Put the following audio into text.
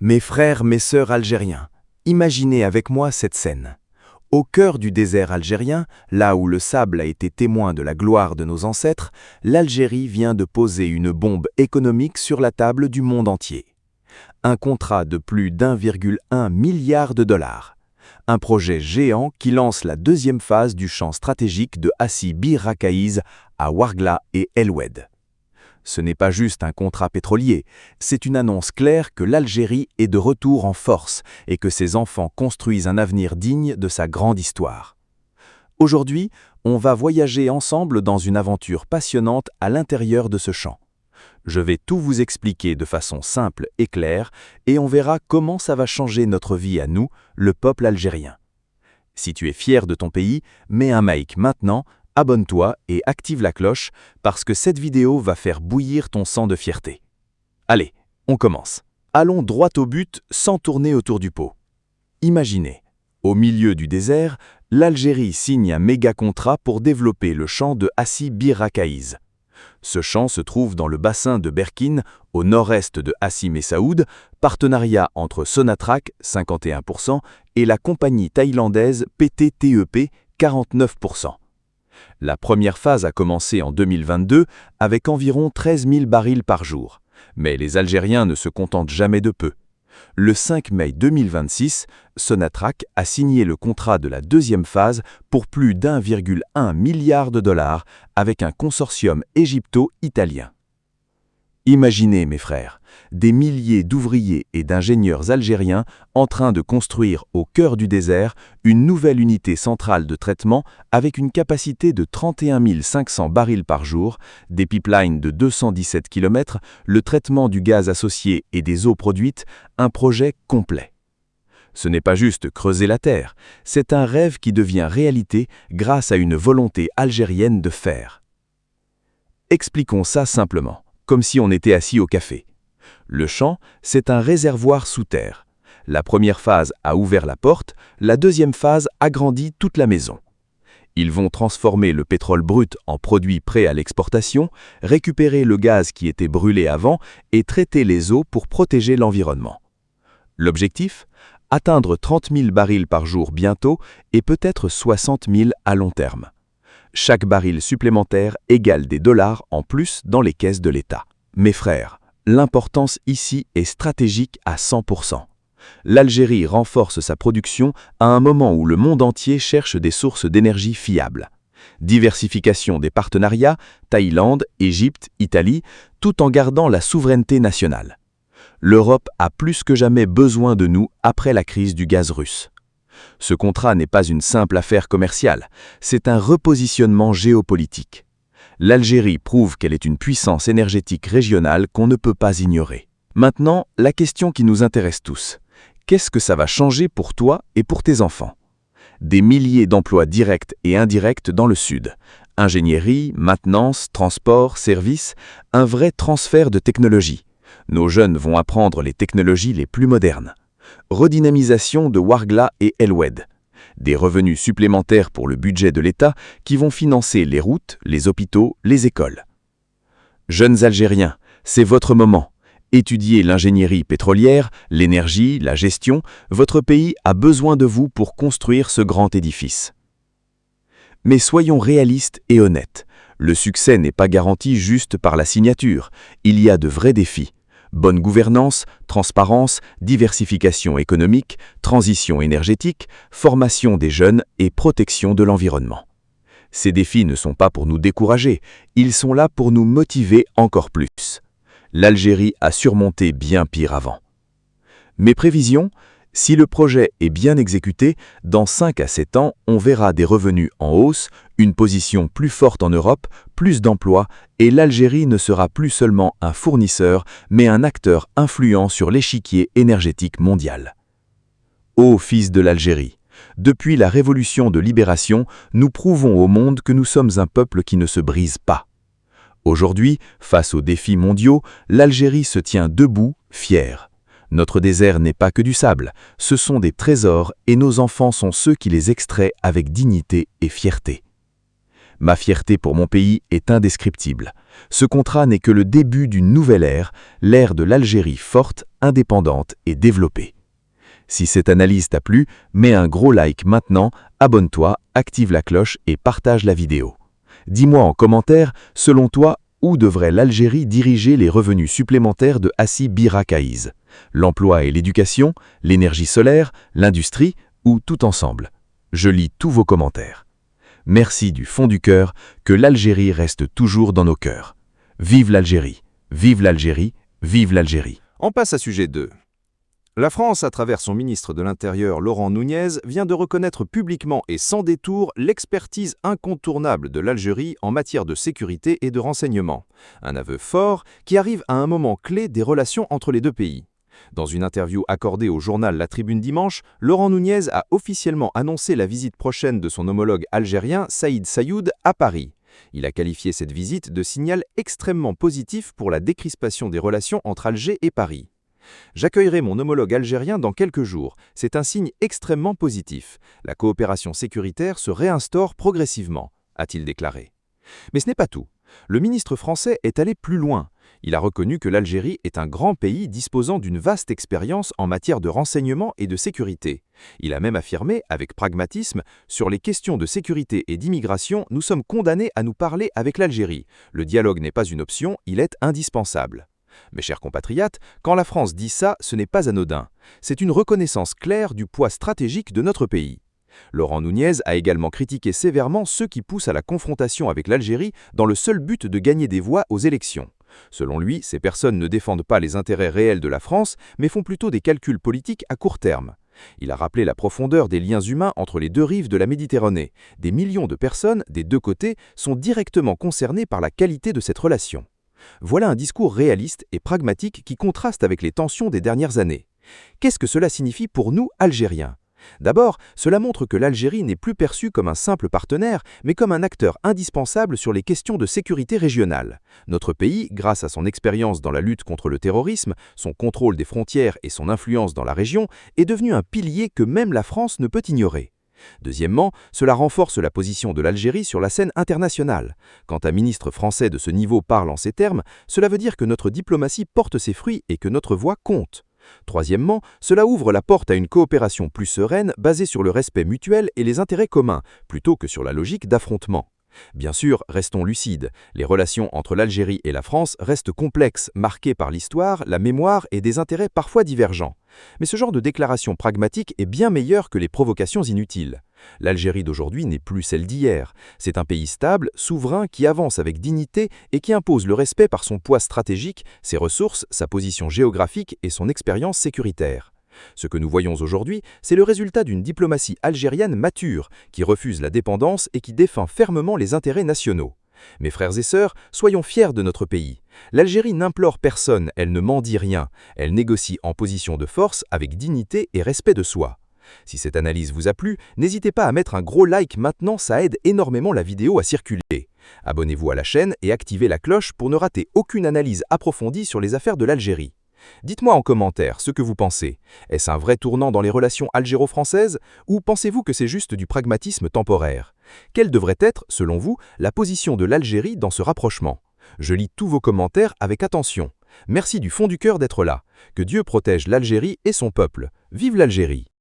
Mes frères, mes sœurs algériens, imaginez avec moi cette scène. Au cœur du désert algérien, là où le sable a été témoin de la gloire de nos ancêtres, l'Algérie vient de poser une bombe économique sur la table du monde entier. Un contrat de plus d'1,1 milliard de dollars. Un projet géant qui lance la deuxième phase du champ stratégique de Hassi Bir Rakaiz à Ouargla et El Oued. Ce n'est pas juste un contrat pétrolier, c'est une annonce claire que l'Algérie est de retour en force et que ses enfants construisent un avenir digne de sa grande histoire. Aujourd'hui, on va voyager ensemble dans une aventure passionnante à l'intérieur de ce champ. Je vais tout vous expliquer de façon simple et claire et on verra comment ça va changer notre vie à nous, le peuple algérien. Si tu es fier de ton pays, mets un like maintenant, abonne-toi et active la cloche parce que cette vidéo va faire bouillir ton sang de fierté. Allez, on commence. Allons droit au but sans tourner autour du pot. Imaginez, au milieu du désert, l'Algérie signe un méga contrat pour développer le champ de Hassi Bir Rakaiz. Ce champ se trouve dans le bassin de Berkine, au nord-est de Hassi Messaoud, partenariat entre Sonatrach, 51%, et la compagnie thaïlandaise PTTEP, 49%. La première phase a commencé en 2022 avec environ 13 000 barils par jour. Mais les Algériens ne se contentent jamais de peu. Le 5 mai 2026, Sonatrach a signé le contrat de la deuxième phase pour plus d'1,1 milliard de dollars avec un consortium égypto-italien. Imaginez, mes frères, des milliers d'ouvriers et d'ingénieurs algériens en train de construire au cœur du désert une nouvelle unité centrale de traitement avec une capacité de 31 500 barils par jour, des pipelines de 217 km, le traitement du gaz associé et des eaux produites, un projet complet. Ce n'est pas juste creuser la terre, c'est un rêve qui devient réalité grâce à une volonté algérienne de faire. Expliquons ça simplement, comme si on était assis au café. Le champ, c'est un réservoir sous terre. La première phase a ouvert la porte, la deuxième phase agrandit toute la maison. Ils vont transformer le pétrole brut en produit prêt à l'exportation, récupérer le gaz qui était brûlé avant et traiter les eaux pour protéger l'environnement. L'objectif ? Atteindre 30 000 barils par jour bientôt et peut-être 60 000 à long terme. Chaque baril supplémentaire égale des dollars en plus dans les caisses de l'État. Mes frères, l'importance ici est stratégique à 100%. L'Algérie renforce sa production à un moment où le monde entier cherche des sources d'énergie fiables. Diversification des partenariats, Thaïlande, Égypte, Italie, tout en gardant la souveraineté nationale. L'Europe a plus que jamais besoin de nous après la crise du gaz russe. Ce contrat n'est pas une simple affaire commerciale, c'est un repositionnement géopolitique. L'Algérie prouve qu'elle est une puissance énergétique régionale qu'on ne peut pas ignorer. Maintenant, la question qui nous intéresse tous. Qu'est-ce que ça va changer pour toi et pour tes enfants ? Des milliers d'emplois directs et indirects dans le sud. Ingénierie, maintenance, transport, services, un vrai transfert de technologie. Nos jeunes vont apprendre les technologies les plus modernes. Redynamisation de Ouargla et El Oued. Des revenus supplémentaires pour le budget de l'État qui vont financer les routes, les hôpitaux, les écoles. Jeunes Algériens, c'est votre moment. Étudiez l'ingénierie pétrolière, l'énergie, la gestion. Votre pays a besoin de vous pour construire ce grand édifice. Mais soyons réalistes et honnêtes. Le succès n'est pas garanti juste par la signature. Il y a de vrais défis. Bonne gouvernance, transparence, diversification économique, transition énergétique, formation des jeunes et protection de l'environnement. Ces défis ne sont pas pour nous décourager, ils sont là pour nous motiver encore plus. L'Algérie a surmonté bien pire avant. Mes prévisions ? Si le projet est bien exécuté, dans 5 à 7 ans, on verra des revenus en hausse, une position plus forte en Europe, plus d'emplois, et l'Algérie ne sera plus seulement un fournisseur, mais un acteur influent sur l'échiquier énergétique mondial. Ô fils de l'Algérie, depuis la révolution de libération, nous prouvons au monde que nous sommes un peuple qui ne se brise pas. Aujourd'hui, face aux défis mondiaux, l'Algérie se tient debout, fière. Notre désert n'est pas que du sable, ce sont des trésors et nos enfants sont ceux qui les extraient avec dignité et fierté. Ma fierté pour mon pays est indescriptible. Ce contrat n'est que le début d'une nouvelle ère, l'ère de l'Algérie forte, indépendante et développée. Si cette analyse t'a plu, mets un gros like maintenant, abonne-toi, active la cloche et partage la vidéo. Dis-moi en commentaire, selon toi, où devrait l'Algérie diriger les revenus supplémentaires de Hassi Bir-Rakkaïz? L'emploi et l'éducation, l'énergie solaire, l'industrie ou tout ensemble? Je lis tous vos commentaires. Merci du fond du cœur, que l'Algérie reste toujours dans nos cœurs. Vive l'Algérie, vive l'Algérie, vive l'Algérie. On passe à sujet 2. La France, à travers son ministre de l'Intérieur Laurent Nunez, vient de reconnaître publiquement et sans détour l'expertise incontournable de l'Algérie en matière de sécurité et de renseignement. Un aveu fort qui arrive à un moment clé des relations entre les deux pays. Dans une interview accordée au journal La Tribune dimanche, Laurent Nunez a officiellement annoncé la visite prochaine de son homologue algérien Saïd Sayoud à Paris. Il a qualifié cette visite de signal extrêmement positif pour la décrispation des relations entre Alger et Paris. « J'accueillerai mon homologue algérien dans quelques jours. C'est un signe extrêmement positif. La coopération sécuritaire se réinstaure progressivement », a-t-il déclaré. Mais ce n'est pas tout. Le ministre français est allé plus loin. Il a reconnu que l'Algérie est un grand pays disposant d'une vaste expérience en matière de renseignement et de sécurité. Il a même affirmé, avec pragmatisme, « Sur les questions de sécurité et d'immigration, nous sommes condamnés à nous parler avec l'Algérie. Le dialogue n'est pas une option, il est indispensable. » Mes chers compatriotes, quand la France dit ça, ce n'est pas anodin. C'est une reconnaissance claire du poids stratégique de notre pays. Laurent Nunez a également critiqué sévèrement ceux qui poussent à la confrontation avec l'Algérie dans le seul but de gagner des voix aux élections. Selon lui, ces personnes ne défendent pas les intérêts réels de la France, mais font plutôt des calculs politiques à court terme. Il a rappelé la profondeur des liens humains entre les deux rives de la Méditerranée. Des millions de personnes, des deux côtés, sont directement concernées par la qualité de cette relation. Voilà un discours réaliste et pragmatique qui contraste avec les tensions des dernières années. Qu'est-ce que cela signifie pour nous, Algériens? D'abord, cela montre que l'Algérie n'est plus perçue comme un simple partenaire, mais comme un acteur indispensable sur les questions de sécurité régionale. Notre pays, grâce à son expérience dans la lutte contre le terrorisme, son contrôle des frontières et son influence dans la région, est devenu un pilier que même la France ne peut ignorer. Deuxièmement, cela renforce la position de l'Algérie sur la scène internationale. Quand un ministre français de ce niveau parle en ces termes, cela veut dire que notre diplomatie porte ses fruits et que notre voix compte. Troisièmement, cela ouvre la porte à une coopération plus sereine basée sur le respect mutuel et les intérêts communs, plutôt que sur la logique d'affrontement. Bien sûr, restons lucides, les relations entre l'Algérie et la France restent complexes, marquées par l'histoire, la mémoire et des intérêts parfois divergents. Mais ce genre de déclaration pragmatique est bien meilleur que les provocations inutiles. L'Algérie d'aujourd'hui n'est plus celle d'hier. C'est un pays stable, souverain, qui avance avec dignité et qui impose le respect par son poids stratégique, ses ressources, sa position géographique et son expérience sécuritaire. Ce que nous voyons aujourd'hui, c'est le résultat d'une diplomatie algérienne mature, qui refuse la dépendance et qui défend fermement les intérêts nationaux. Mes frères et sœurs, soyons fiers de notre pays. L'Algérie n'implore personne, elle ne mendie rien. Elle négocie en position de force avec dignité et respect de soi. Si cette analyse vous a plu, n'hésitez pas à mettre un gros like maintenant, ça aide énormément la vidéo à circuler. Abonnez-vous à la chaîne et activez la cloche pour ne rater aucune analyse approfondie sur les affaires de l'Algérie. Dites-moi en commentaire ce que vous pensez. Est-ce un vrai tournant dans les relations algéro-françaises ou pensez-vous que c'est juste du pragmatisme temporaire? Quelle devrait être, selon vous, la position de l'Algérie dans ce rapprochement? Je lis tous vos commentaires avec attention. Merci du fond du cœur d'être là. Que Dieu protège l'Algérie et son peuple. Vive l'Algérie!